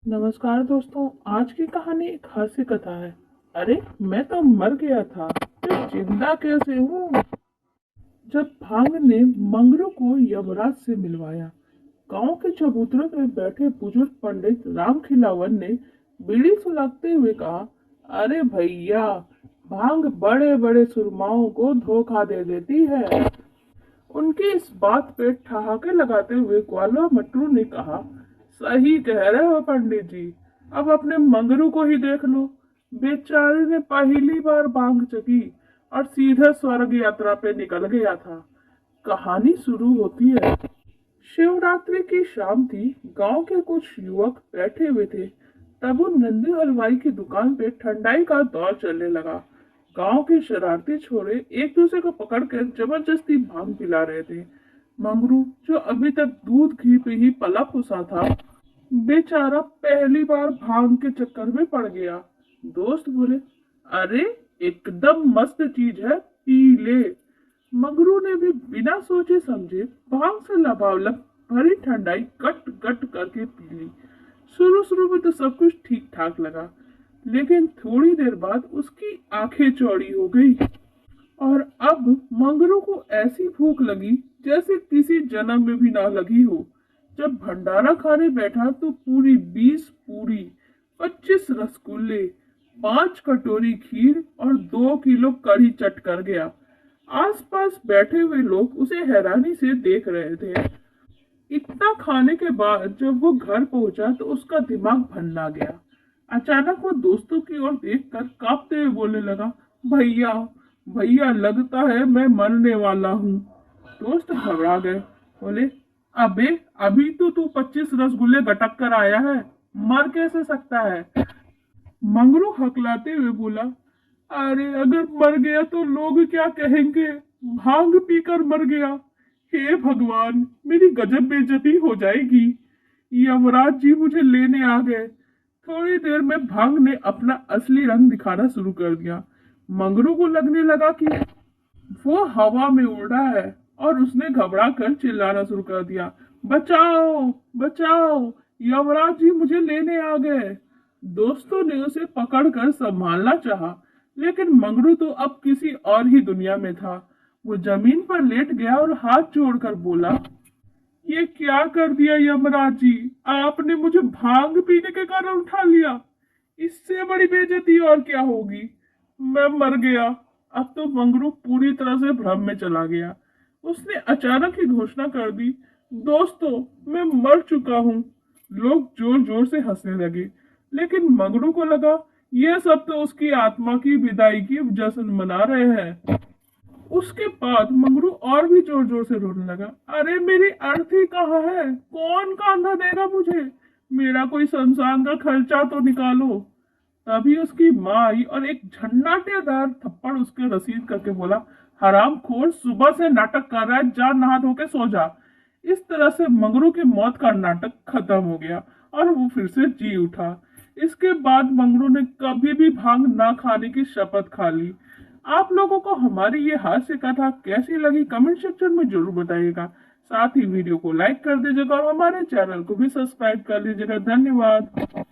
नमस्कार दोस्तों। आज की कहानी एक हास्य कथा है। अरे मैं तो मर गया था, तो जिंदा कैसे हूँ। जब भांग ने मंगरू को यमराज से मिलवाया, गांव के चबूतरे में बैठे बुजुर्ग पंडित राम खिलावन ने बीड़ी सुलगते हुए कहा, अरे भैया, भांग बड़े बड़े सुरमाओं को धोखा दे देती है। उनकी इस बात पे ठहाके लगाते हुए ग्वाला मटरू ने कहा, सही कह रहे हो पंडित जी। अब अपने मंगरू को ही देख लो। बेचारे ने पहली बार भांग चखी और सीधे स्वर्ग यात्रा पे निकल गया था। कहानी शुरू होती है। शिवरात्रि की शाम थी। गांव के कुछ युवक बैठे हुए थे। तब उन नंदी हलवाई की दुकान पे ठंडाई का दौर चलने लगा। गांव के शरारती छोरे एक दूसरे को पकड़कर जबरदस्ती भांग पिला रहे थे। मंगरू, जो अभी तक दूध घी पे ही पला पुसा था, बेचारा पहली बार भांग के चक्कर में पड़ गया। दोस्त बोले, अरे एकदम मस्त चीज है, पी ले। मगरू ने भी बिना सोचे समझे भांग से लबालब भरी ठंडाई गट गट करके पी ली। शुरू शुरू में तो सब कुछ ठीक ठाक लगा, लेकिन थोड़ी देर बाद उसकी आंखें चौड़ी हो गई। और अब मंगरू को ऐसी भूख लगी जैसे किसी जन्म में भी ना लगी हो। जब भंडारा खाने बैठा तो पूरी 20 पूरी, 25 रसगुल्ले, 5 कटोरी खीर और 2 किलो कढ़ी चट कर गया। आसपास बैठे हुए लोग उसे हैरानी से देख रहे थे। इतना खाने के बाद जब वो घर पहुंचा तो उसका दिमाग भन्ना गया। अचानक वो दोस्तों की ओर देखकर कांपते हुए बोलने लगा, भैया, भैया, लगता है मैं मरने वाला हूँ। दोस्त घबरा गए। बोले, अबे अभी तो तू 25 रसगुल्ले गटक कर आया है, मर कैसे सकता है। मंगरू हकलाते हुए बोला, अरे अगर मर गया तो लोग क्या कहेंगे, भांग पीकर मर गया। हे भगवान, मेरी गजब बेइज्जती हो जाएगी। यमराज जी मुझे लेने आ गए। थोड़ी देर में भांग ने अपना असली रंग दिखाना शुरू कर दिया। मंगरू को लगने लगा कि वो हवा में उड़ रहा है और उसने घबरा कर चिल्लाना शुरू कर दिया, बचाओ, बचाओ, यमराज जी मुझे लेने आ गए। दोस्तों ने उसे पकड़कर संभालना चाहा, लेकिन मंगरू तो अब किसी और ही दुनिया में था। वो जमीन पर लेट गया और हाथ जोड़कर बोला, ये क्या कर दिया यमराज जी, आपने मुझे भांग पीने के कारण उठा लिया। इससे बड़ी बेइज्जती और क्या होगी। मैं मर गया। अब तो मंगरू पूरी तरह से भ्रम में चला गया। उसने अचानक ही घोषणा कर दी, दोस्तों, मैं मर चुका हूँ। लोग जोर जोर से हंसने लगे, लेकिन मंगरू को लगा यह सब तो उसकी आत्मा की विदाई की जश्न मना रहे हैं। उसके बाद मंगरू और भी जोर जोर से रोने लगा, अरे मेरी अर्थी कहाँ है, कौन कांधा देगा मुझे, मेरा कोई शमशान का खर्चा तो निकालो। तभी उसकी माँ आई और एक झन्नाटेदार थप्पड़ उसके रसीद करके बोला, हराम खोर, सुबह से नाटक कर रहा है, जा नहा धो के सो जा। इस तरह से मंगरू की मौत का नाटक खत्म हो गया और वो फिर से जी उठा। इसके बाद मंगरू ने कभी भी भांग ना खाने की शपथ खा ली। आप लोगों को हमारी ये हास्य कथा कैसी लगी कमेंट सेक्शन में जरूर बताइएगा। साथ ही वीडियो को लाइक कर दीजिएगा और हमारे चैनल को भी सब्सक्राइब कर लीजिएगा। धन्यवाद।